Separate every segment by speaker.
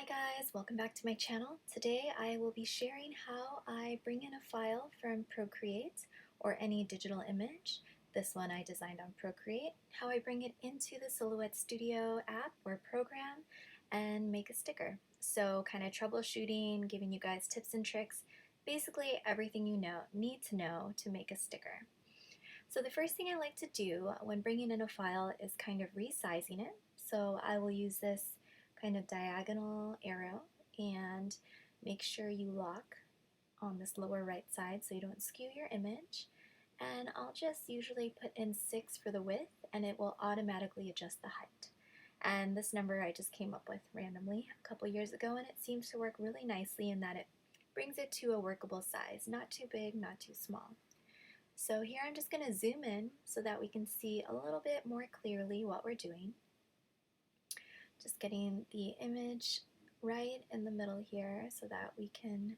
Speaker 1: Hi guys, welcome back to my channel. Today I will be sharing how I bring in a file from Procreate or any digital image. This one I designed on Procreate, how I bring it into the Silhouette Studio app or program and make a sticker. So kind of troubleshooting, giving you guys tips and tricks, basically everything you need to know to make a sticker. So the first thing I like to do when bringing in a file is kind of resizing it. So I will use this kind of diagonal arrow and make sure you lock on this lower right side so you don't skew your image. And I'll just usually put in 6 for the width and it will automatically adjust the height. And this number I just came up with randomly a couple years ago, and it seems to work really nicely in that it brings it to a workable size, not too big, not too small. So here I'm just going to zoom in so that we can see a little bit more clearly what we're doing. Just getting the image right in the middle here so that we can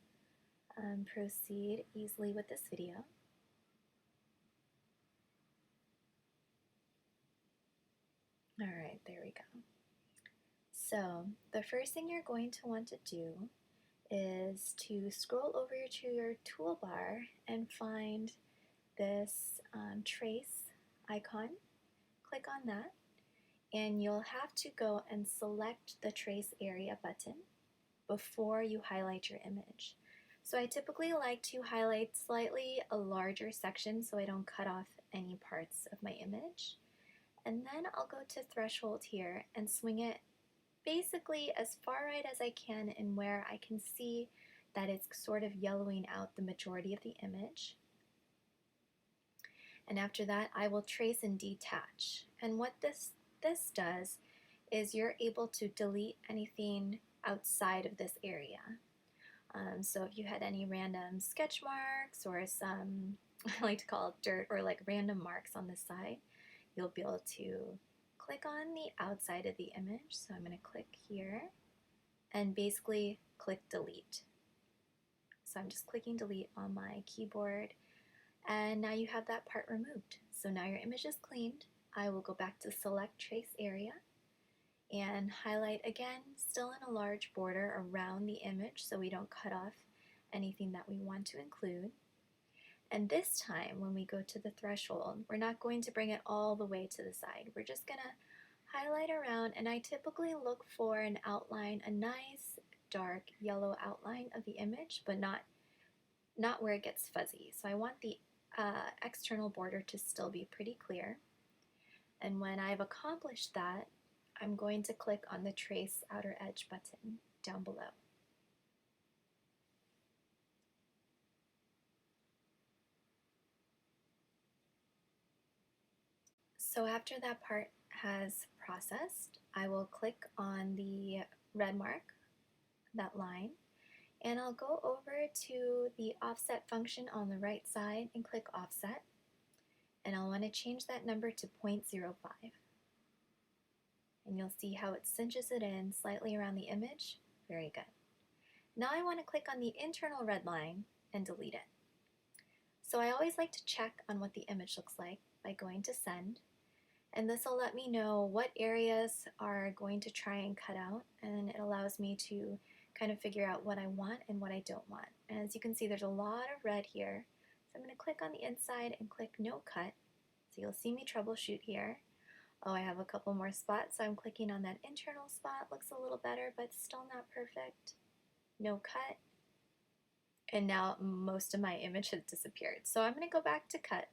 Speaker 1: proceed easily with this video. Alright, there we go. So the first thing you're going to want to do is to scroll over to your toolbar and find this trace icon. Click on that, and you'll have to go and select the trace area button before you highlight your image. So I typically like to highlight slightly a larger section so I don't cut off any parts of my image. And then I'll go to threshold here and swing it basically as far right as I can in where I can see that it's sort of yellowing out the majority of the image. And after that, I will trace and detach. And what this does is you're able to delete anything outside of this area. So if you had any random sketch marks or some, I like to call it dirt or like random marks on the side, you'll be able to click on the outside of the image. So I'm going to click here and basically click delete. So I'm just clicking delete on my keyboard, and now you have that part removed. So now your image is cleaned. I will go back to select trace area and highlight again, still in a large border around the image so we don't cut off anything that we want to include. And this time when we go to the threshold, we're not going to bring it all the way to the side. We're just going to highlight around, and I typically look for an outline, a nice dark yellow outline of the image, but not where it gets fuzzy. So I want the external border to still be pretty clear. And when I've accomplished that, I'm going to click on the Trace Outer Edge button down below. So after that part has processed, I will click on the red mark, that line, and I'll go over to the offset function on the right side and click offset. And I'll want to change that number to 0.05. And you'll see how it cinches it in slightly around the image. Very good. Now I want to click on the internal red line and delete it. So I always like to check on what the image looks like by going to send. And this will let me know what areas are going to try and cut out, and it allows me to kind of figure out what I want and what I don't want. And as you can see, there's a lot of red here. So I'm going to click on the inside and click no cut. So you'll see me troubleshoot here. Oh, I have a couple more spots, so I'm clicking on that internal spot. Looks a little better, but still not perfect. No cut. And now most of my image has disappeared. So I'm going to go back to cut.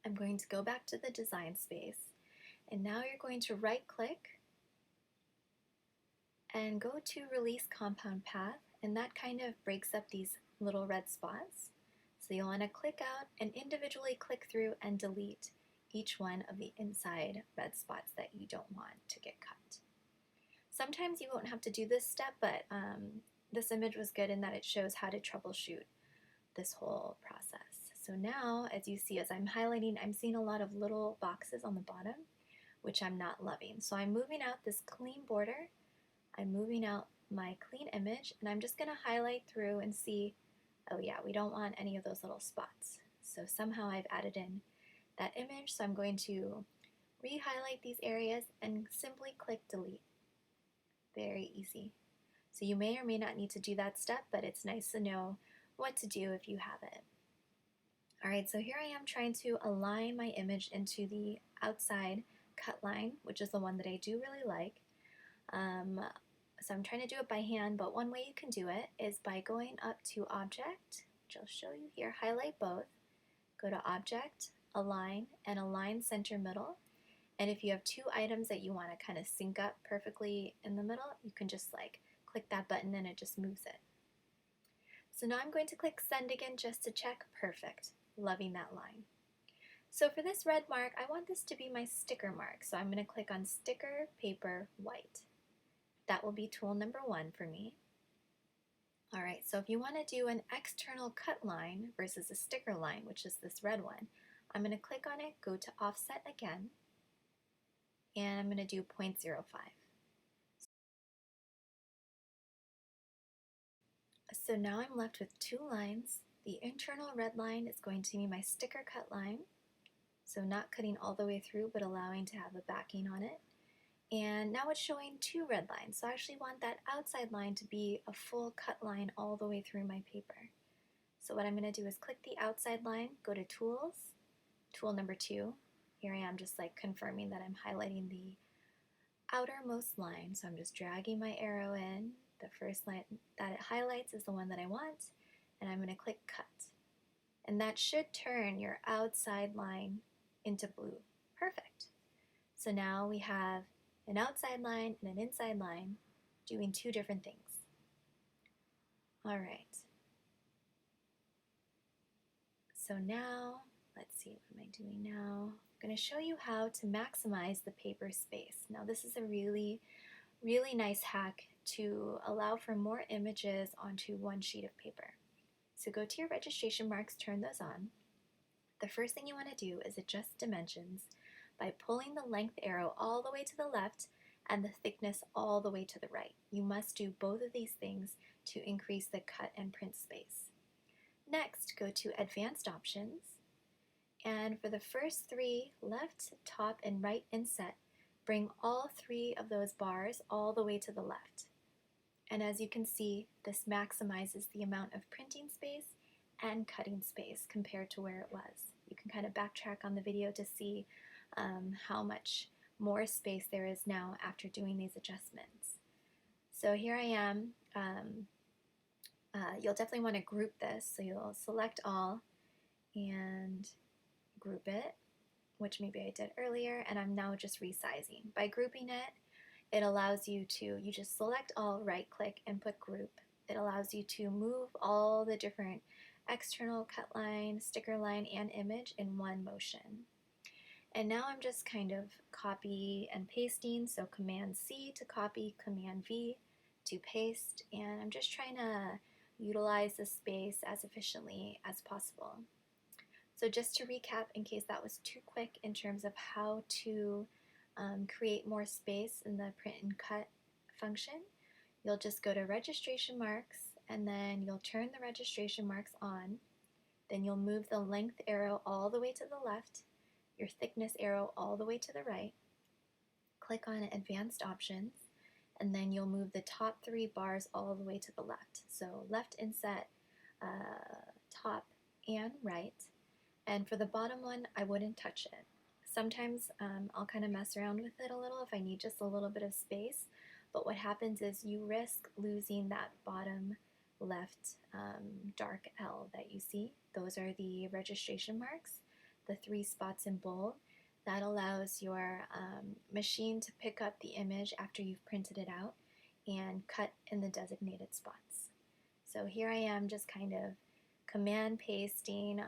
Speaker 1: I'm going to go back to the design space. And now you're going to right click and go to release compound path. And that kind of breaks up these little red spots. So you'll want to click out and individually click through and delete each one of the inside red spots that you don't want to get cut. Sometimes you won't have to do this step, but this image was good in that it shows how to troubleshoot this whole process. So now, as you see, as I'm highlighting, I'm seeing a lot of little boxes on the bottom, which I'm not loving. So I'm moving out this clean border, I'm moving out my clean image, and I'm just going to highlight through and see, oh yeah, we don't want any of those little spots. So somehow I've added in that image, so I'm going to re-highlight these areas and simply click delete. Very easy. So you may or may not need to do that step, but it's nice to know what to do if you have it. Alright, so here I am trying to align my image into the outside cut line, which is the one that I do really like. So I'm trying to do it by hand, but one way you can do it is by going up to Object, which I'll show you here, highlight both, go to Object, Align, and Align Center Middle. And if you have two items that you want to kind of sync up perfectly in the middle, you can just like click that button and it just moves it. So now I'm going to click Send again just to check. Perfect. Loving that line. So for this red mark, I want this to be my sticker mark. So I'm going to click on Sticker, Paper, White. That will be tool number 1 for me. Alright, so if you want to do an external cut line versus a sticker line, which is this red one, I'm going to click on it, go to Offset again, and I'm going to do 0.05. So now I'm left with two lines. The internal red line is going to be my sticker cut line, so not cutting all the way through but allowing to have a backing on it. And now it's showing two red lines, so I actually want that outside line to be a full cut line all the way through my paper. So what I'm going to do is click the outside line, go to Tools, tool number 2. Here I am just like confirming that I'm highlighting the outermost line, so I'm just dragging my arrow in. The first line that it highlights is the one that I want, and I'm going to click Cut. And that should turn your outside line into blue. Perfect. So now we have an outside line and an inside line doing two different things. Alright. So now, let's see, what am I doing now? I'm going to show you how to maximize the paper space. Now this is a really nice hack to allow for more images onto one sheet of paper. So go to your registration marks, turn those on. The first thing you want to do is adjust dimensions by pulling the length arrow all the way to the left and the thickness all the way to the right. You must do both of these things to increase the cut and print space. Next, go to Advanced Options, and for the first three, left, top, and right inset, bring all three of those bars all the way to the left. And as you can see, this maximizes the amount of printing space and cutting space compared to where it was. You can kind of backtrack on the video to see how much more space there is now after doing these adjustments. So here I am. You'll definitely want to group this, so you'll select all and group it, which maybe I did earlier, and I'm now just resizing. By grouping it, it allows you to, you just select all, right click, and put group. It allows you to move all the different external cut line, sticker line, and image in one motion. And now I'm just kind of copy and pasting, so Command C to copy, Command V to paste, and I'm just trying to utilize the space as efficiently as possible. So just to recap, in case that was too quick in terms of how to create more space in the print and cut function, you'll just go to registration marks, and then you'll turn the registration marks on. Then you'll move the length arrow all the way to the left, your thickness arrow all the way to the right. Click on Advanced Options, and then you'll move the top three bars all the way to the left. So left inset, top, and right. And for the bottom one, I wouldn't touch it. Sometimes I'll kind of mess around with it a little if I need just a little bit of space, but what happens is you risk losing that bottom left dark L that you see. Those are the registration marks, the three spots in bold. That allows your machine to pick up the image after you've printed it out and cut in the designated spots. So here I am just kind of command pasting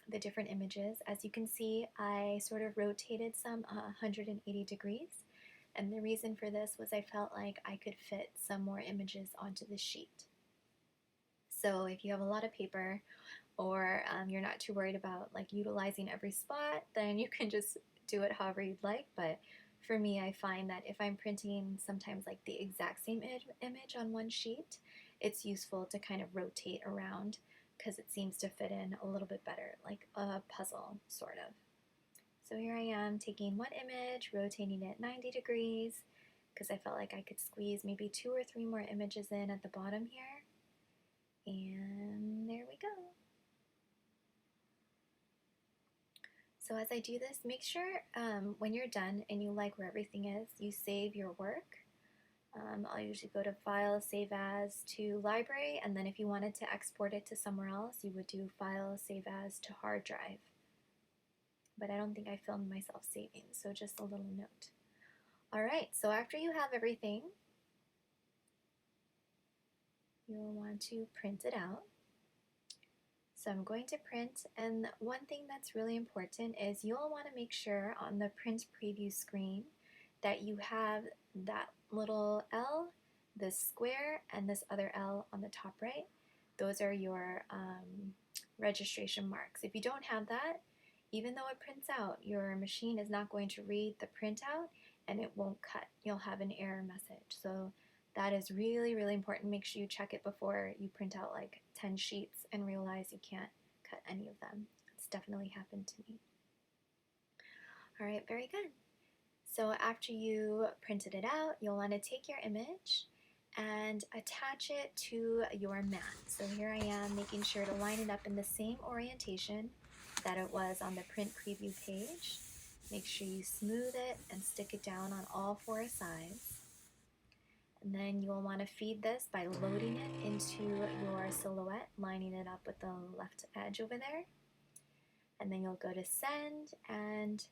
Speaker 1: the different images. As you can see, I sort of rotated some 180 degrees, and the reason for this was I felt like I could fit some more images onto the sheet. So if you have a lot of paper, or you're not too worried about like utilizing every spot, then you can just do it however you'd like. But for me, I find that if I'm printing sometimes like the exact same image on one sheet, it's useful to kind of rotate around because it seems to fit in a little bit better, like a puzzle sort of. So here I am taking one image, rotating it 90 degrees, because I felt like I could squeeze maybe 2 or 3 more images in at the bottom here. And there we go. So as I do this, make sure when you're done and you like where everything is, you save your work. I'll usually go to File, Save As to Library, and then if you wanted to export it to somewhere else, you would do File, Save As to Hard Drive. But I don't think I filmed myself saving, so just a little note. Alright, so after you have everything, you'll want to print it out. So I'm going to print, and one thing that's really important is you'll want to make sure on the print preview screen that you have that little L, this square, and this other L on the top right. Those are your registration marks. If you don't have that, even though it prints out, your machine is not going to read the printout and it won't cut. You'll have an error message. So that is really, really important. Make sure you check it before you print out like 10 sheets and realize you can't cut any of them. It's definitely happened to me. All right, very good. So after you printed it out, you'll want to take your image and attach it to your mat. So here I am making sure to line it up in the same orientation that it was on the print preview page. Make sure you smooth it and stick it down on all 4 sides. And then you'll want to feed this by loading it into your Silhouette, lining it up with the left edge over there. And then you'll go to send, and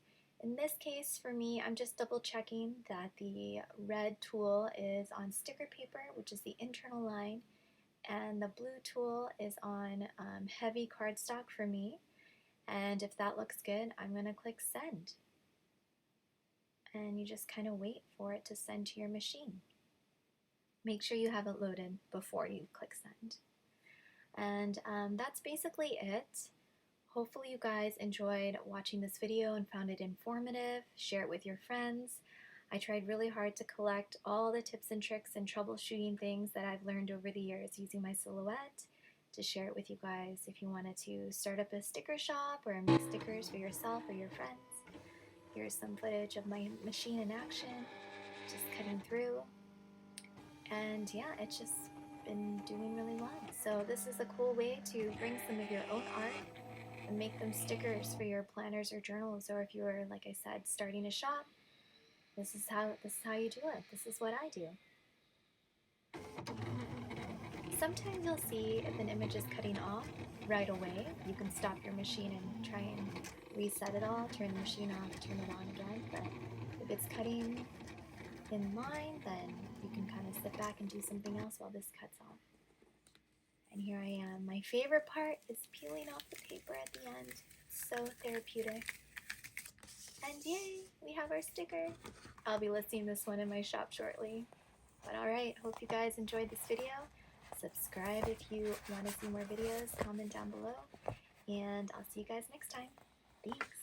Speaker 1: in this case for me, I'm just double checking that the red tool is on sticker paper, which is the internal line, and the blue tool is on heavy cardstock for me. And if that looks good, I'm going to click send. And you just kind of wait for it to send to your machine. Make sure you have it loaded before you click send. And that's basically it. Hopefully you guys enjoyed watching this video and found it informative. Share it with your friends. I tried really hard to collect all the tips and tricks and troubleshooting things that I've learned over the years using my Silhouette to share it with you guys if you wanted to start up a sticker shop or make stickers for yourself or your friends. Here's some footage of my machine in action, just cutting through. And yeah, it's just been doing really well. So this is a cool way to bring some of your own art and make them stickers for your planners or journals, or if you're, like I said, starting a shop, this is how you do it. This is what I do. Sometimes you'll see if an image is cutting off right away. You can stop your machine and try and reset it all, turn the machine off, turn it on again. But if it's cutting in line, then you can kind of sit back and do something else while this cuts off. And here I am. My favorite part is peeling off the paper at the end. It's so therapeutic. And yay, we have our sticker. I'll be listing this one in my shop shortly. But alright, hope you guys enjoyed this video. Subscribe if you want to see more videos, comment down below, and I'll see you guys next time. Thanks.